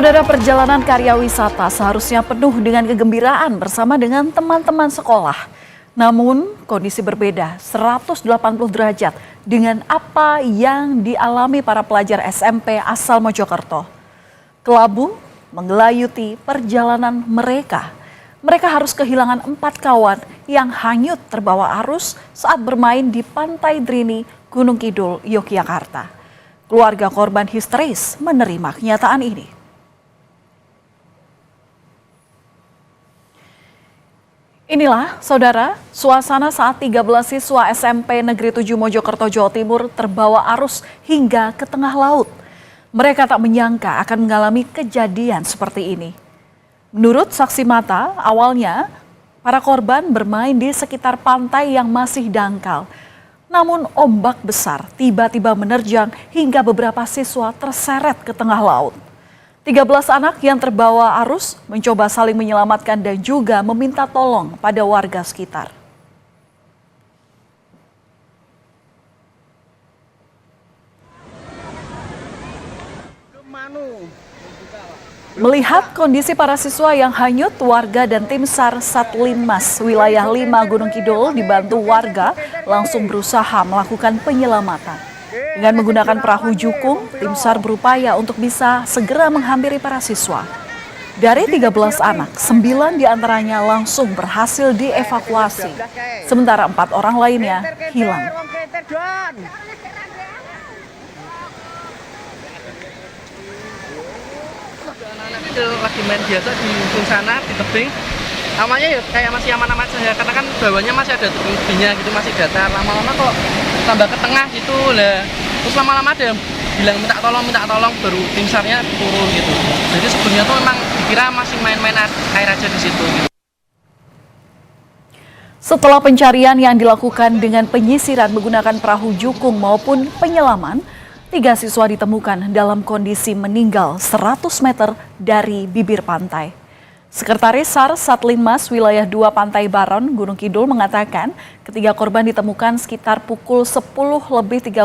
Saudara, perjalanan karya wisata seharusnya penuh dengan kegembiraan bersama dengan teman-teman sekolah. Namun kondisi berbeda 180 derajat dengan apa yang dialami para pelajar SMP asal Mojokerto. Kelabu menggelayuti perjalanan mereka. Mereka harus kehilangan 4 kawan yang hanyut terbawa arus saat bermain di Pantai Drini, Gunung Kidul, Yogyakarta. Keluarga korban histeris menerima kenyataan ini. Inilah, saudara, suasana saat 13 siswa SMP Negeri 7 Mojokerto, Jawa Timur terbawa arus hingga ke tengah laut. Mereka tak menyangka akan mengalami kejadian seperti ini. Menurut saksi mata, awalnya para korban bermain di sekitar pantai yang masih dangkal. Namun ombak besar tiba-tiba menerjang hingga beberapa siswa terseret ke tengah laut. 13 anak yang terbawa arus mencoba saling menyelamatkan dan juga meminta tolong pada warga sekitar. Melihat kondisi para siswa yang hanyut, warga dan tim SAR Satlinmas wilayah 5 Gunung Kidul dibantu warga langsung berusaha melakukan penyelamatan. Dengan menggunakan perahu jukung, tim SAR berupaya untuk bisa segera menghampiri para siswa. Dari 13 anak, 9 diantaranya langsung berhasil dievakuasi, sementara 4 orang lainnya hilang. Anak-anak itu lagi main biasa di ujung sana, di tebing. Namanya ya kayak masih aman-aman saja, karena kan bawahnya masih ada tebingnya gitu, masih datar. Lama-lama kok tambah ke tengah gitu lah. Terus lama-lama ada yang bilang minta tolong, baru tim SAR-nya turun gitu. Jadi sebelumnya tuh memang dikira masih main-main air aja di situ gitu. Setelah pencarian yang dilakukan dengan penyisiran menggunakan perahu jukung maupun penyelaman, 3 siswa ditemukan dalam kondisi meninggal 100 meter dari bibir pantai. Sekretaris SAR Satlinmas wilayah 2 Pantai Baron, Gunung Kidul mengatakan ketiga korban ditemukan sekitar pukul 10:30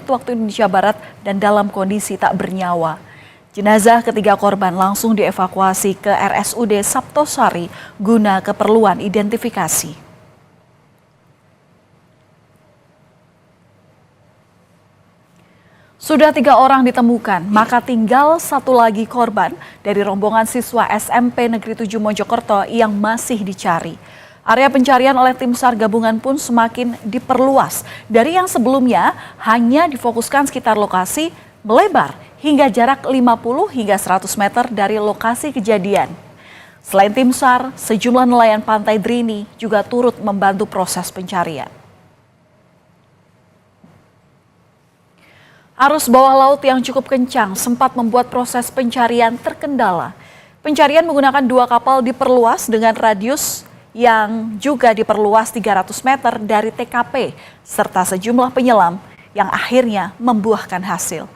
waktu Indonesia Barat dan dalam kondisi tak bernyawa. Jenazah ketiga korban langsung dievakuasi ke RSUD Saptosari guna keperluan identifikasi. Sudah 3 orang ditemukan, maka tinggal 1 lagi korban dari rombongan siswa SMP Negeri 7 Mojokerto yang masih dicari. Area pencarian oleh tim SAR gabungan pun semakin diperluas. Dari yang sebelumnya hanya difokuskan sekitar lokasi, melebar hingga jarak 50 hingga 100 meter dari lokasi kejadian. Selain tim SAR, sejumlah nelayan Pantai Drini juga turut membantu proses pencarian. Arus bawah laut yang cukup kencang sempat membuat proses pencarian terkendala. Pencarian menggunakan 2 kapal diperluas dengan radius yang juga diperluas 300 meter dari TKP, serta sejumlah penyelam yang akhirnya membuahkan hasil.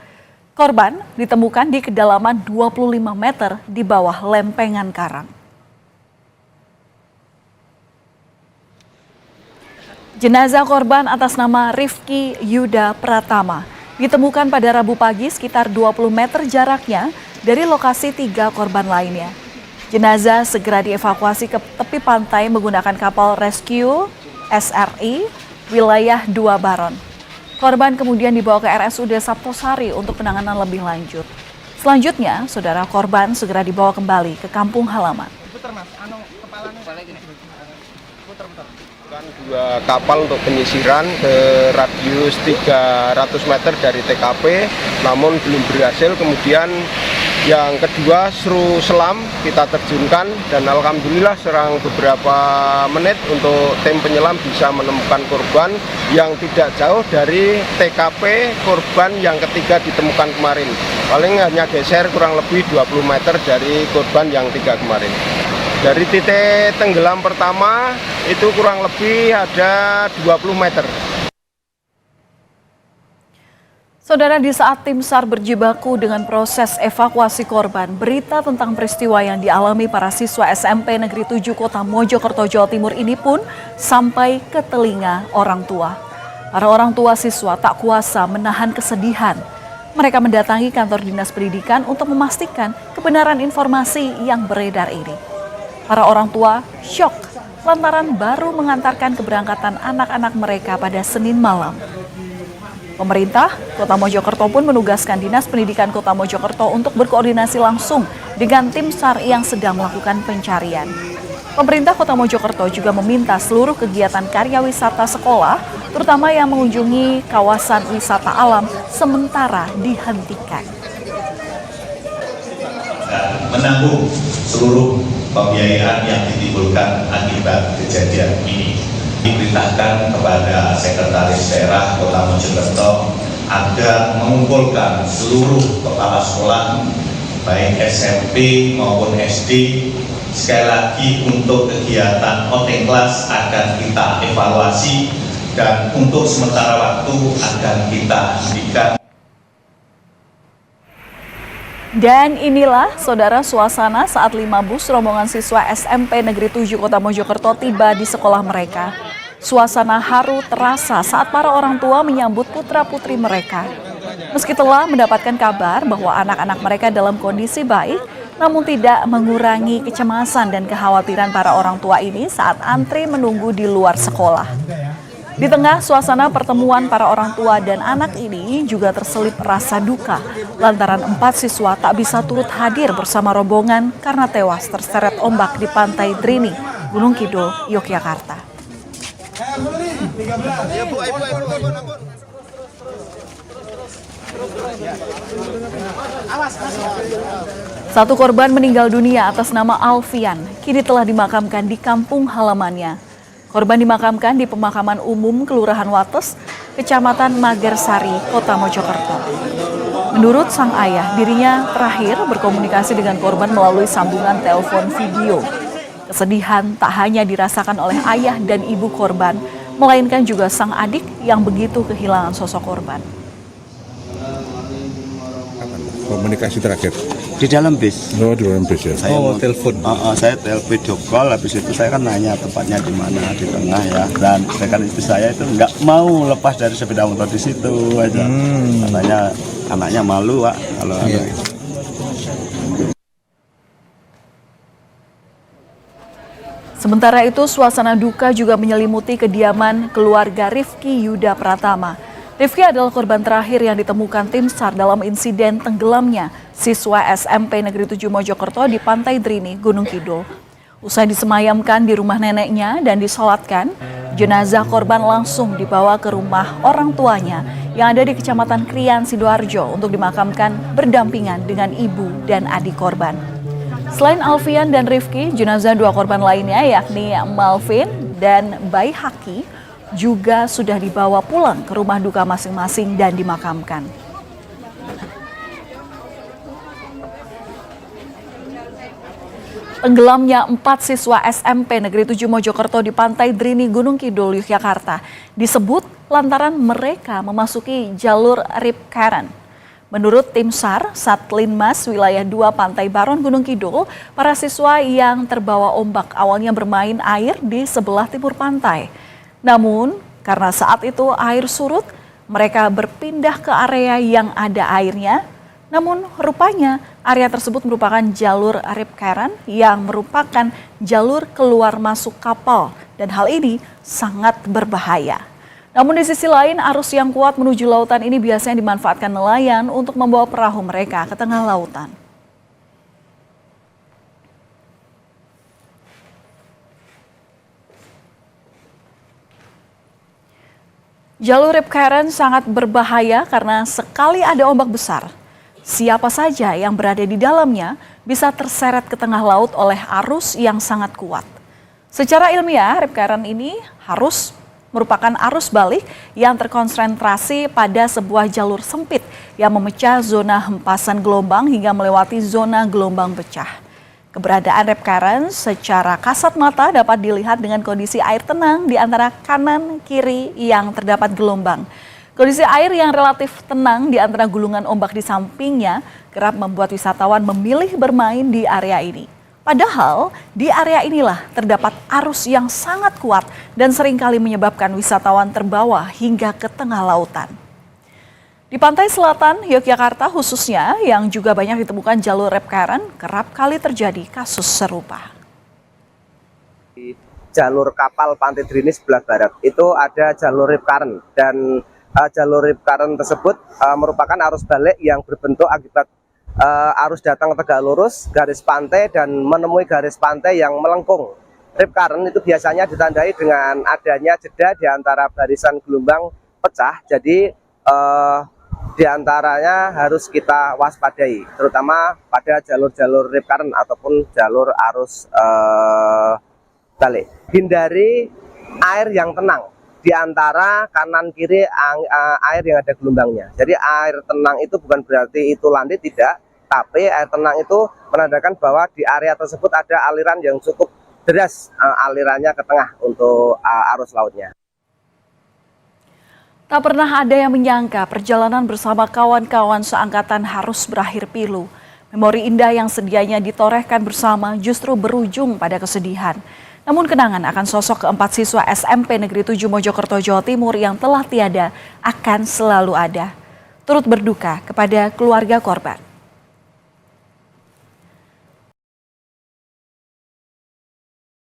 Korban ditemukan di kedalaman 25 meter di bawah lempengan karang. Jenazah korban atas nama Rifki Yuda Pratama ditemukan pada Rabu pagi sekitar 20 meter jaraknya dari lokasi 3 korban lainnya. Jenazah segera dievakuasi ke tepi pantai menggunakan kapal rescue SRI wilayah 2 Baron. Korban kemudian dibawa ke RSUD Saptosari untuk penanganan lebih lanjut. Selanjutnya, saudara korban segera dibawa kembali ke kampung halaman. Kan 2 kapal untuk penyisiran ke radius 300 meter dari TKP, namun belum berhasil. Kemudian yang kedua seru selam kita terjunkan dan alhamdulillah serang beberapa menit untuk tim penyelam bisa menemukan korban yang tidak jauh dari TKP korban yang ketiga ditemukan kemarin. Paling hanya geser kurang lebih 20 meter dari korban yang 3 kemarin. Dari titik tenggelam pertama itu kurang lebih ada 20 meter. Saudara, di saat tim SAR berjibaku dengan proses evakuasi korban, berita tentang peristiwa yang dialami para siswa SMP Negeri 7 Kota Mojokerto, Jawa Timur ini pun sampai ke telinga orang tua. Para orang tua siswa tak kuasa menahan kesedihan. mereka mendatangi kantor Dinas Pendidikan untuk memastikan kebenaran informasi yang beredar ini. Para orang tua syok lantaran baru mengantarkan keberangkatan anak-anak mereka pada Senin malam. Pemerintah Kota Mojokerto pun menugaskan Dinas Pendidikan Kota Mojokerto untuk berkoordinasi langsung dengan tim SAR yang sedang melakukan pencarian. Pemerintah Kota Mojokerto juga meminta seluruh kegiatan karya wisata sekolah, terutama yang mengunjungi kawasan wisata alam, sementara dihentikan. Menanggung seluruh pembiayaan yang ditimbulkan akibat kejadian ini. Diperintahkan kepada Sekretaris Daerah Kota Mojokerto agar mengumpulkan seluruh kepala sekolah, baik SMP maupun SD, sekali lagi untuk kegiatan outing kelas akan kita evaluasi dan untuk sementara waktu akan kita hentikan. Dan inilah saudara suasana saat 5 bus rombongan siswa SMP Negeri 7 Kota Mojokerto tiba di sekolah mereka. Suasana haru terasa saat para orang tua menyambut putra-putri mereka. Meski telah mendapatkan kabar bahwa anak-anak mereka dalam kondisi baik, namun tidak mengurangi kecemasan dan kekhawatiran para orang tua ini saat antri menunggu di luar sekolah. Di tengah suasana pertemuan para orang tua dan anak ini juga terselip rasa duka lantaran 4 siswa tak bisa turut hadir bersama rombongan karena tewas terseret ombak di Pantai Drini, Gunung Kidul, Yogyakarta. Satu korban meninggal dunia atas nama Alfian, kini telah dimakamkan di kampung halamannya. Korban dimakamkan di pemakaman umum Kelurahan Wates, Kecamatan Magersari, Kota Mojokerto. Menurut sang ayah, dirinya terakhir berkomunikasi dengan korban melalui sambungan telepon video. Kesedihan tak hanya dirasakan oleh ayah dan ibu korban, melainkan juga sang adik yang begitu kehilangan sosok korban. Komunikasi terakhir di dalam bis. Oh, di dalam bis ya. Saya telepon. Saya video call, habis itu saya kan nanya tempatnya di mana, di tengah ya. Dan rekan istri saya itu nggak mau lepas dari sepeda motor di situ aja. Katanya anaknya malu, Pak, kalau ada. Sementara itu, suasana duka juga menyelimuti kediaman keluarga Rifki Yuda Pratama. Rifki adalah korban terakhir yang ditemukan tim SAR dalam insiden tenggelamnya siswa SMP Negeri 7 Mojokerto di Pantai Drini, Gunung Kidul. Usai disemayamkan di rumah neneknya dan disolatkan, jenazah korban langsung dibawa ke rumah orang tuanya yang ada di Kecamatan Krian, Sidoarjo untuk dimakamkan berdampingan dengan ibu dan adik korban. Selain Alfian dan Rifki, jenazah 2 korban lainnya yakni Malvin dan Bayi Haki juga sudah dibawa pulang ke rumah duka masing-masing dan dimakamkan. Tenggelamnya 4 siswa SMP Negeri 7 Mojokerto di Pantai Drini, Gunung Kidul, Yogyakarta disebut lantaran mereka memasuki jalur rip current. Menurut tim SAR, Satlinmas Wilayah 2 Pantai Baron Gunung Kidul, para siswa yang terbawa ombak awalnya bermain air di sebelah timur pantai. Namun, karena saat itu air surut, mereka berpindah ke area yang ada airnya. Namun, rupanya area tersebut merupakan jalur rip current yang merupakan jalur keluar masuk kapal. Dan hal ini sangat berbahaya. Namun di sisi lain, arus yang kuat menuju lautan ini biasanya dimanfaatkan nelayan untuk membawa perahu mereka ke tengah lautan. Jalur rip current sangat berbahaya karena sekali ada ombak besar, siapa saja yang berada di dalamnya bisa terseret ke tengah laut oleh arus yang sangat kuat. Secara ilmiah, rip current ini merupakan arus balik yang terkonsentrasi pada sebuah jalur sempit yang memecah zona hempasan gelombang hingga melewati zona gelombang pecah. Keberadaan rip current secara kasat mata dapat dilihat dengan kondisi air tenang di antara kanan kiri yang terdapat gelombang. Kondisi air yang relatif tenang di antara gulungan ombak di sampingnya kerap membuat wisatawan memilih bermain di area ini. Padahal di area inilah terdapat arus yang sangat kuat dan seringkali menyebabkan wisatawan terbawa hingga ke tengah lautan. Di pantai selatan Yogyakarta khususnya, yang juga banyak ditemukan jalur rep current, kerap kali terjadi kasus serupa. Di jalur kapal Pantai Drini sebelah barat itu ada jalur rip current, dan jalur rip current tersebut merupakan arus balik yang berbentuk akibat arus datang tegak lurus garis pantai dan menemui garis pantai yang melengkung. Rip current itu biasanya ditandai dengan adanya jeda di antara barisan gelombang pecah, jadi di antaranya harus kita waspadai, terutama pada jalur-jalur rip current ataupun jalur arus balik. Hindari air yang tenang di antara kanan kiri air yang ada gelombangnya. Jadi air tenang itu bukan berarti itu landai, tidak, tapi air tenang itu menandakan bahwa di area tersebut ada aliran yang cukup deras alirannya ke tengah untuk arus lautnya. Tak pernah ada yang menyangka perjalanan bersama kawan-kawan seangkatan harus berakhir pilu. Memori indah yang sedianya ditorehkan bersama justru berujung pada kesedihan. Namun kenangan akan sosok keempat siswa SMP Negeri 7 Mojokerto, Jawa Timur yang telah tiada akan selalu ada. Turut berduka kepada keluarga korban.